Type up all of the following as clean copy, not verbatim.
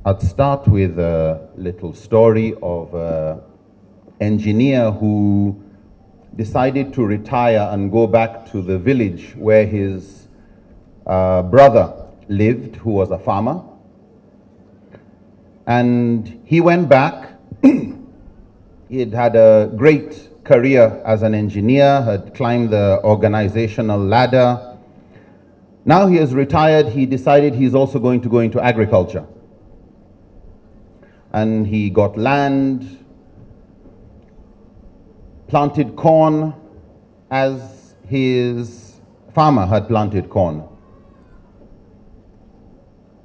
I'd start with a little story of an engineer who decided to retire and go back to the village where his brother lived, who was a farmer. And he went back. He had had a great career as an engineer, had climbed the organizational ladder. Now he is retired. He decided he's also going to go into agriculture. And he got land, planted corn as his farmer had planted corn.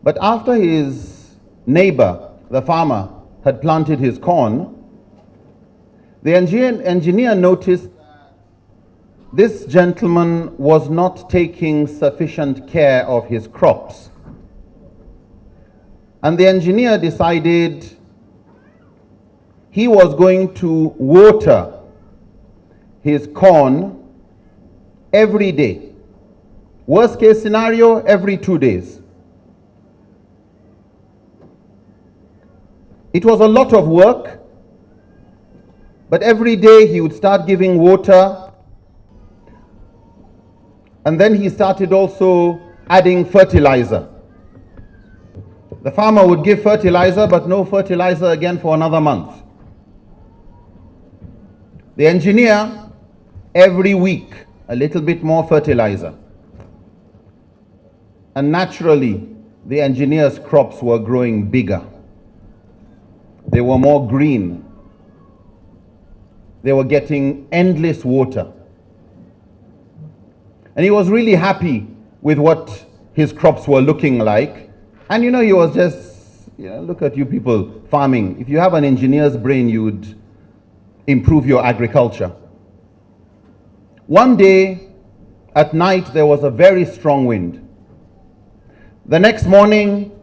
But after his neighbor, the farmer, had planted his corn, the engineer noticed that this gentleman was not taking sufficient care of his crops. And the engineer decided he was going to water his corn every day. Worst case scenario, every 2 days. It was a lot of work, but every day he would start giving water, and then he started also adding fertilizer. The farmer would give fertilizer, but no fertilizer again for another month. The engineer, every week, a little bit more fertilizer. And naturally, the engineer's crops were growing bigger. They were more green. They were getting endless water. And he was really happy with what his crops were looking like. And he was just, look at you people farming. If you have an engineer's brain, you would improve your agriculture. One day at night, there was a very strong wind. The next morning,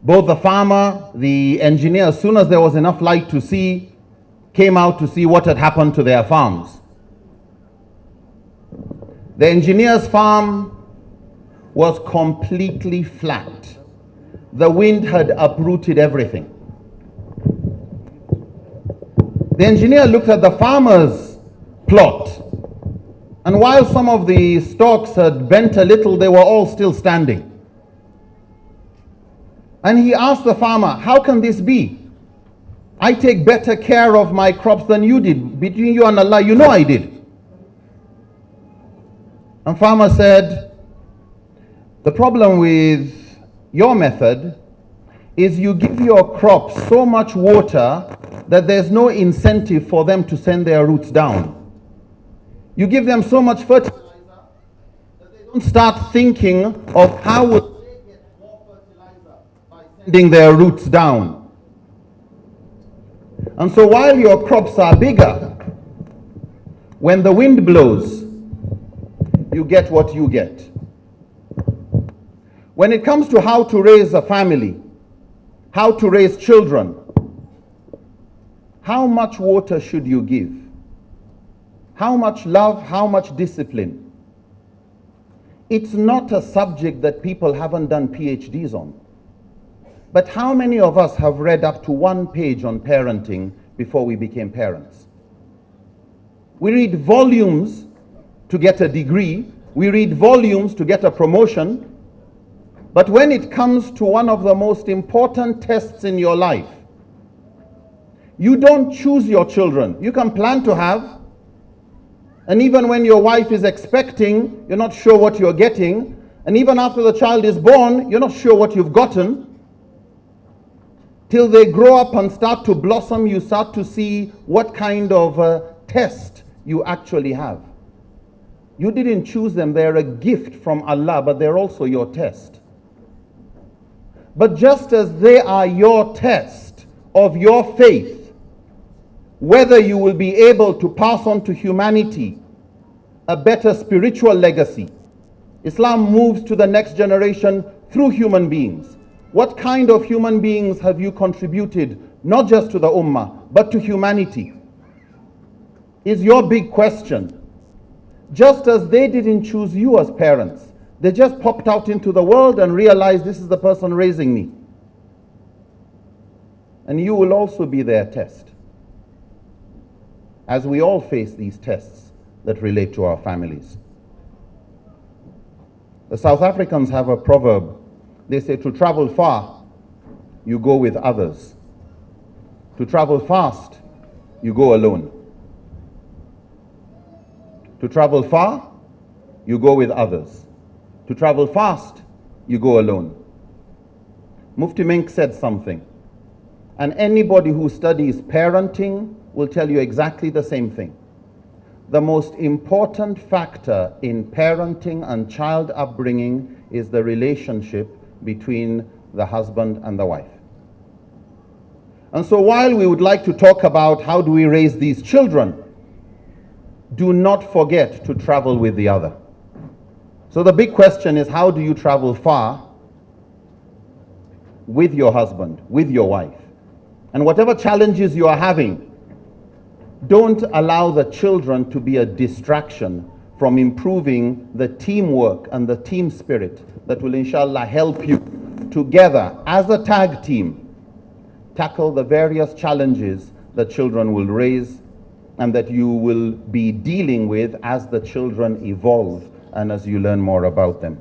both the farmer, the engineer, as soon as there was enough light to see, came out to see what had happened to their farms. The engineer's farm was completely flat. The wind had uprooted everything. The engineer looked at the farmer's plot, and while some of the stalks had bent a little, they were all still standing. And he asked the farmer, how can this be? I take better care of my crops than you did. Between you and Allah, you know I did. And farmer said, the problem with your method is you give your crops so much water that there's no incentive for them to send their roots down. You give them so much fertilizer that they don't start thinking of how would they get more fertilizer by sending their roots down. And so while your crops are bigger, when the wind blows, you get what you get. When it comes to how to raise a family, how to raise children, how much water should you give? How much love, how much discipline? It's not a subject that people haven't done PhDs on. But how many of us have read up to 1 page on parenting before we became parents? We read volumes to get a degree. We read volumes to get a promotion. But when it comes to one of the most important tests in your life, you don't choose your children. You can plan to have. And even when your wife is expecting, you're not sure what you're getting. And even after the child is born, you're not sure what you've gotten. Till they grow up and start to blossom, you start to see what kind of test you actually have. You didn't choose them. They're a gift from Allah, but they're also your test. But just as they are your test of your faith, whether you will be able to pass on to humanity a better spiritual legacy. Islam moves to the next generation through human beings. What kind of human beings have you contributed, not just to the ummah, but to humanity? Is your big question. Just as they didn't choose you as parents, they just popped out into the world and realized this is the person raising me. And you will also be their test, as we all face these tests that relate to our families. The South Africans have a proverb. They say, to travel far, you go with others. To travel fast, you go alone. To travel far, you go with others. To travel fast, you go alone. Mufti Menk said something, and anybody who studies parenting will tell you exactly the same thing. The most important factor in parenting and child upbringing is the relationship between the husband and the wife. And so while we would like to talk about how do we raise these children, do not forget to travel with the other. So the big question is, how do you travel far with your husband, with your wife? And whatever challenges you are having, don't allow the children to be a distraction from improving the teamwork and the team spirit that will inshallah help you together as a tag team tackle the various challenges that children will raise and that you will be dealing with as the children evolve and as you learn more about them.